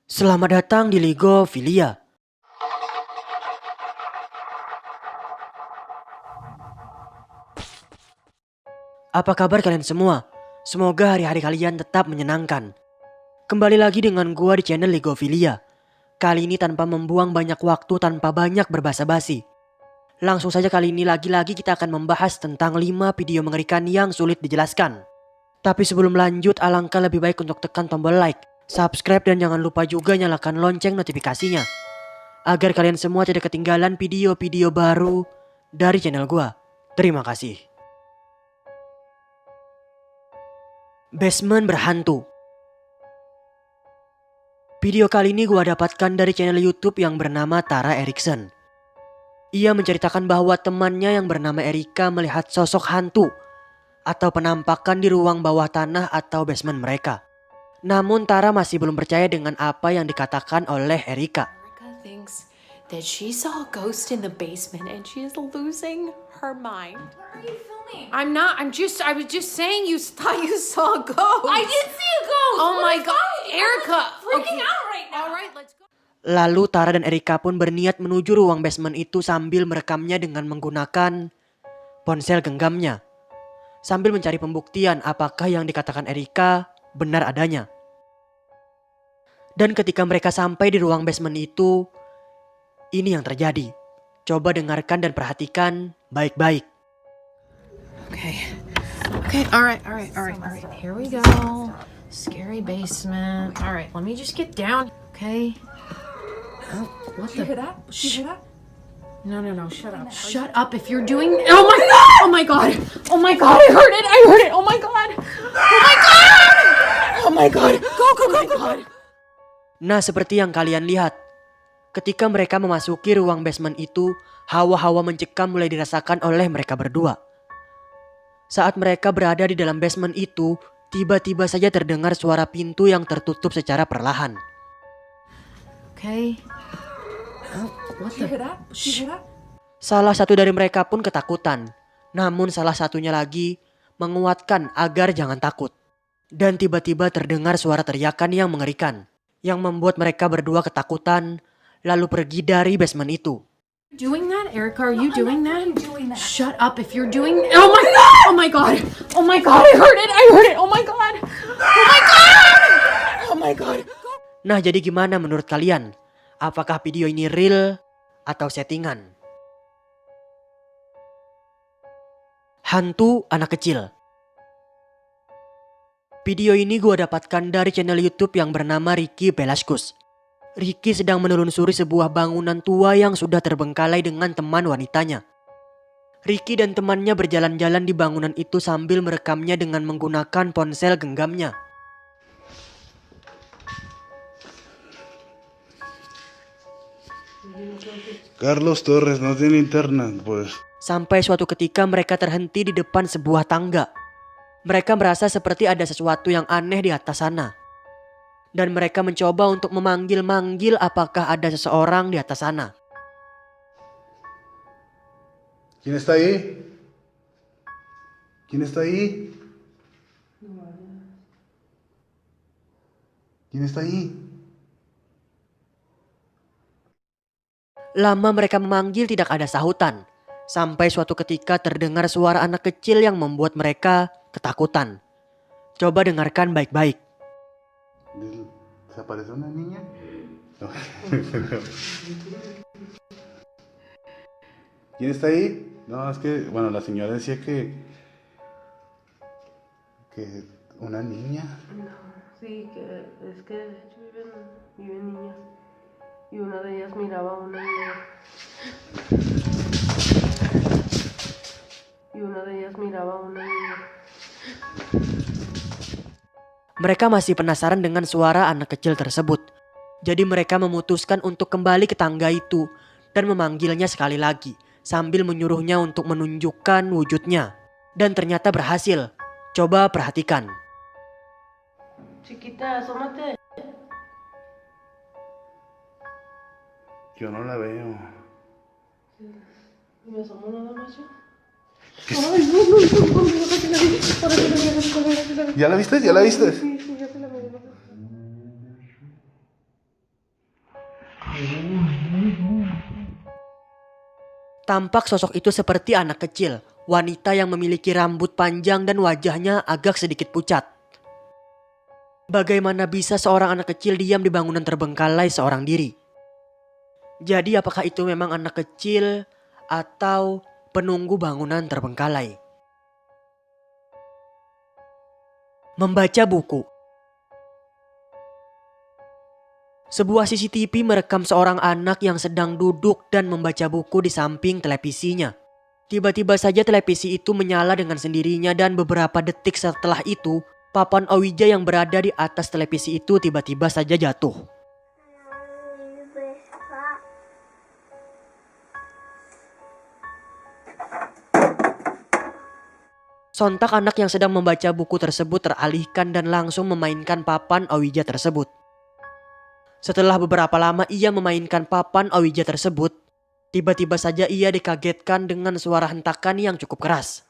Selamat datang di Ligofilia. Apa kabar kalian semua? Semoga hari-hari kalian tetap menyenangkan. Kembali lagi dengan gua di channel Ligofilia. Kali ini tanpa membuang banyak waktu, tanpa banyak berbasa-basi. Langsung saja kali ini lagi-lagi kita akan membahas tentang 5 video mengerikan yang sulit dijelaskan. Tapi sebelum lanjut, alangkah lebih baik untuk tekan tombol like, subscribe, dan jangan lupa juga nyalakan lonceng notifikasinya, agar kalian semua tidak ketinggalan video-video baru dari channel gua. Terima kasih. Basement berhantu. Video kali ini gua dapatkan dari channel YouTube yang bernama Tara Erickson. Ia menceritakan bahwa temannya yang bernama Erika melihat sosok hantu atau penampakan di ruang bawah tanah atau basement mereka. Namun Tara masih belum percaya dengan apa yang dikatakan oleh Erika. Erica thinks that she saw a ghost in the basement and she is losing her mind. Why are you filming? I was just saying you thought you saw a ghost. I did see a ghost! Oh What my is god, wrong? Erica. I'm freaking out right now. All right, let's go. Lalu Tara dan Erika pun berniat menuju ruang basement itu sambil merekamnya dengan menggunakan ponsel genggamnya, sambil mencari pembuktian apakah yang dikatakan Erika benar adanya. Dan ketika mereka sampai di ruang basement itu, ini yang terjadi. Coba dengarkan dan perhatikan baik-baik. Okay, all right. Here we go. Scary basement. All right, let me just get down. Okay. Oh, what Did you hear that? Did you Shh. hear that? No, shut up. Shut up if you're doing. Oh my god! Oh my god! Oh my god! I heard it! Oh my god! Oh my god! Oh my god! Go! God. Nah, seperti yang kalian lihat, ketika mereka memasuki ruang basement itu, hawa-hawa mencekam mulai dirasakan oleh mereka berdua. Saat mereka berada di dalam basement itu, tiba-tiba saja terdengar suara pintu yang tertutup secara perlahan. Okay. Oh, what Did you hear the? that? Did you hear that? Salah satu dari mereka pun ketakutan, namun salah satunya lagi menguatkan agar jangan takut. Dan tiba-tiba terdengar suara teriakan yang mengerikan, yang membuat mereka berdua ketakutan, lalu pergi dari basement itu. Doing that, Erica? Are you I'm doing not that? fucking doing that. Shut up if you're doing. Oh my god! Oh my god! Oh my god! I heard it! Oh my god! Oh my god! Oh my god! Nah, jadi gimana menurut kalian? Apakah video ini real atau settingan? Hantu anak kecil. Video ini gue dapatkan dari channel YouTube yang bernama Ricky Velasquez. Ricky sedang menelusuri sebuah bangunan tua yang sudah terbengkalai dengan teman wanitanya. Ricky dan temannya berjalan-jalan di bangunan itu sambil merekamnya dengan menggunakan ponsel genggamnya. Carlos Torres no tiene internet, pues. Sampai suatu ketika mereka terhenti di depan sebuah tangga. Mereka merasa seperti ada sesuatu yang aneh di atas sana. Dan mereka mencoba untuk memanggil-manggil apakah ada seseorang di atas sana. ¿Quién está ahí? ¿Quién está ahí? ¿Quién está ahí? Lama mereka memanggil tidak ada sahutan. Sampai suatu ketika terdengar suara anak kecil yang membuat mereka ketakutan. Coba dengarkan baik-baik. ¿Se aparece una niña? No. ¿Quién está ahí? No, es que, bueno, la señora decía que una niña. Sí, que es que viven niñas y una de ellas miraba a una niña Mereka masih penasaran dengan suara anak kecil tersebut. Jadi mereka memutuskan untuk kembali ke tangga itu dan memanggilnya sekali lagi sambil menyuruhnya untuk menunjukkan wujudnya. Dan ternyata berhasil. Coba perhatikan. Chiquita, asómate. Yo no la veo. Y me asomo nada más yo. ¿Ya la viste? ¿Ya la viste? Sí, ya te la veo. Tampak sosok itu seperti anak kecil, wanita yang memiliki rambut panjang dan wajahnya agak sedikit pucat. Bagaimana bisa seorang anak kecil diam di bangunan terbengkalai seorang diri? Jadi apakah itu memang anak kecil atau penunggu bangunan terbengkalai? Membaca buku. Sebuah CCTV merekam seorang anak yang sedang duduk dan membaca buku di samping televisinya. Tiba-tiba saja televisi itu menyala dengan sendirinya dan beberapa detik setelah itu, papan Ouija yang berada di atas televisi itu tiba-tiba saja jatuh. Sontak anak yang sedang membaca buku tersebut teralihkan dan langsung memainkan papan Ouija tersebut. Setelah beberapa lama ia memainkan papan Ouija tersebut, tiba-tiba saja ia dikagetkan dengan suara hentakan yang cukup keras.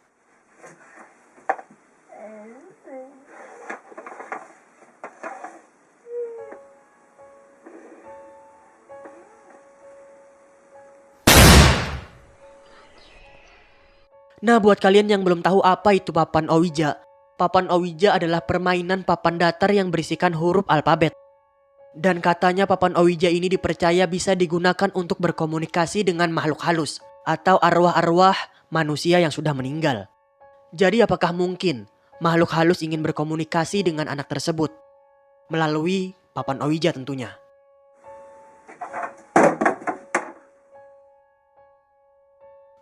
Nah, buat kalian yang belum tahu apa itu papan Ouija adalah permainan papan datar yang berisikan huruf alfabet. Dan katanya papan Ouija ini dipercaya bisa digunakan untuk berkomunikasi dengan makhluk halus atau arwah-arwah manusia yang sudah meninggal. Jadi apakah mungkin makhluk halus ingin berkomunikasi dengan anak tersebut? Melalui papan Ouija tentunya.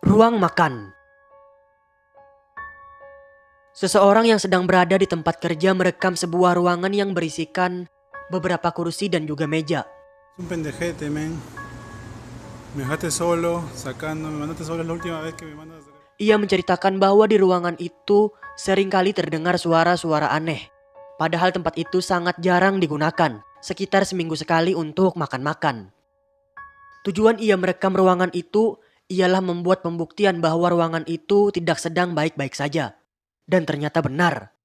Ruang makan. Seseorang yang sedang berada di tempat kerja merekam sebuah ruangan yang berisikan beberapa kursi dan juga meja. Un pendejete, men. Me dejaste solo, me mandaste solo la última vez que me mandas a sacar. Ia menceritakan bahwa di ruangan itu seringkali terdengar suara-suara aneh. Padahal tempat itu sangat jarang digunakan, sekitar seminggu sekali untuk makan-makan. Tujuan ia merekam ruangan itu ialah membuat pembuktian bahwa ruangan itu tidak sedang baik-baik saja. Dan ternyata benar.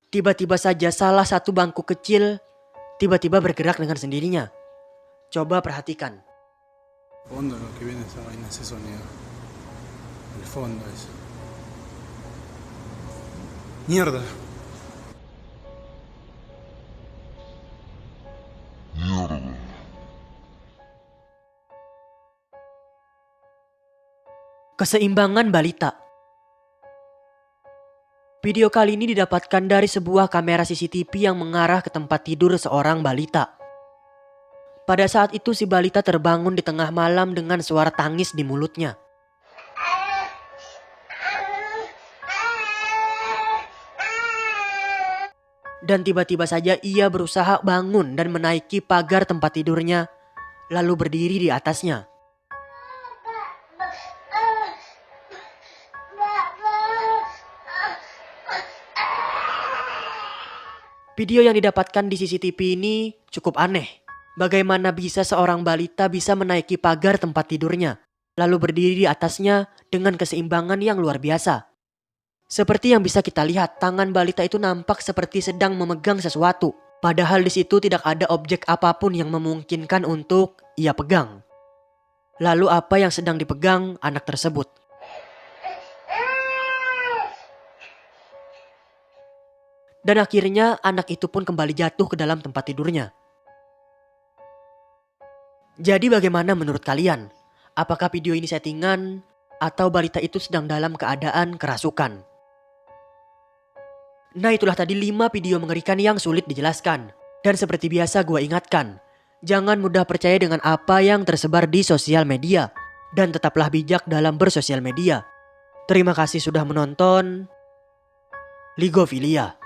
Tiba-tiba saja salah satu bangku kecil tiba-tiba bergerak dengan sendirinya. Coba perhatikan. Fondo lo que viene esa vaina, ese sonido. El fondo eso. Mierda. Keseimbangan balita. Video kali ini didapatkan dari sebuah kamera CCTV yang mengarah ke tempat tidur seorang balita. Pada saat itu si balita terbangun di tengah malam dengan suara tangis di mulutnya. Dan tiba-tiba saja ia berusaha bangun dan menaiki pagar tempat tidurnya, lalu berdiri di atasnya. Video yang didapatkan di CCTV ini cukup aneh. Bagaimana bisa seorang balita bisa menaiki pagar tempat tidurnya, lalu berdiri di atasnya dengan keseimbangan yang luar biasa. Seperti yang bisa kita lihat, tangan balita itu nampak seperti sedang memegang sesuatu. Padahal di situ tidak ada objek apapun yang memungkinkan untuk ia pegang. Lalu apa yang sedang dipegang anak tersebut? Dan akhirnya anak itu pun kembali jatuh ke dalam tempat tidurnya. Jadi bagaimana menurut kalian? Apakah video ini settingan atau balita itu sedang dalam keadaan kerasukan? Nah, itulah tadi 5 video mengerikan yang sulit dijelaskan. Dan seperti biasa gue ingatkan, jangan mudah percaya dengan apa yang tersebar di sosial media. Dan tetaplah bijak dalam bersosial media. Terima kasih sudah menonton Ligofilia.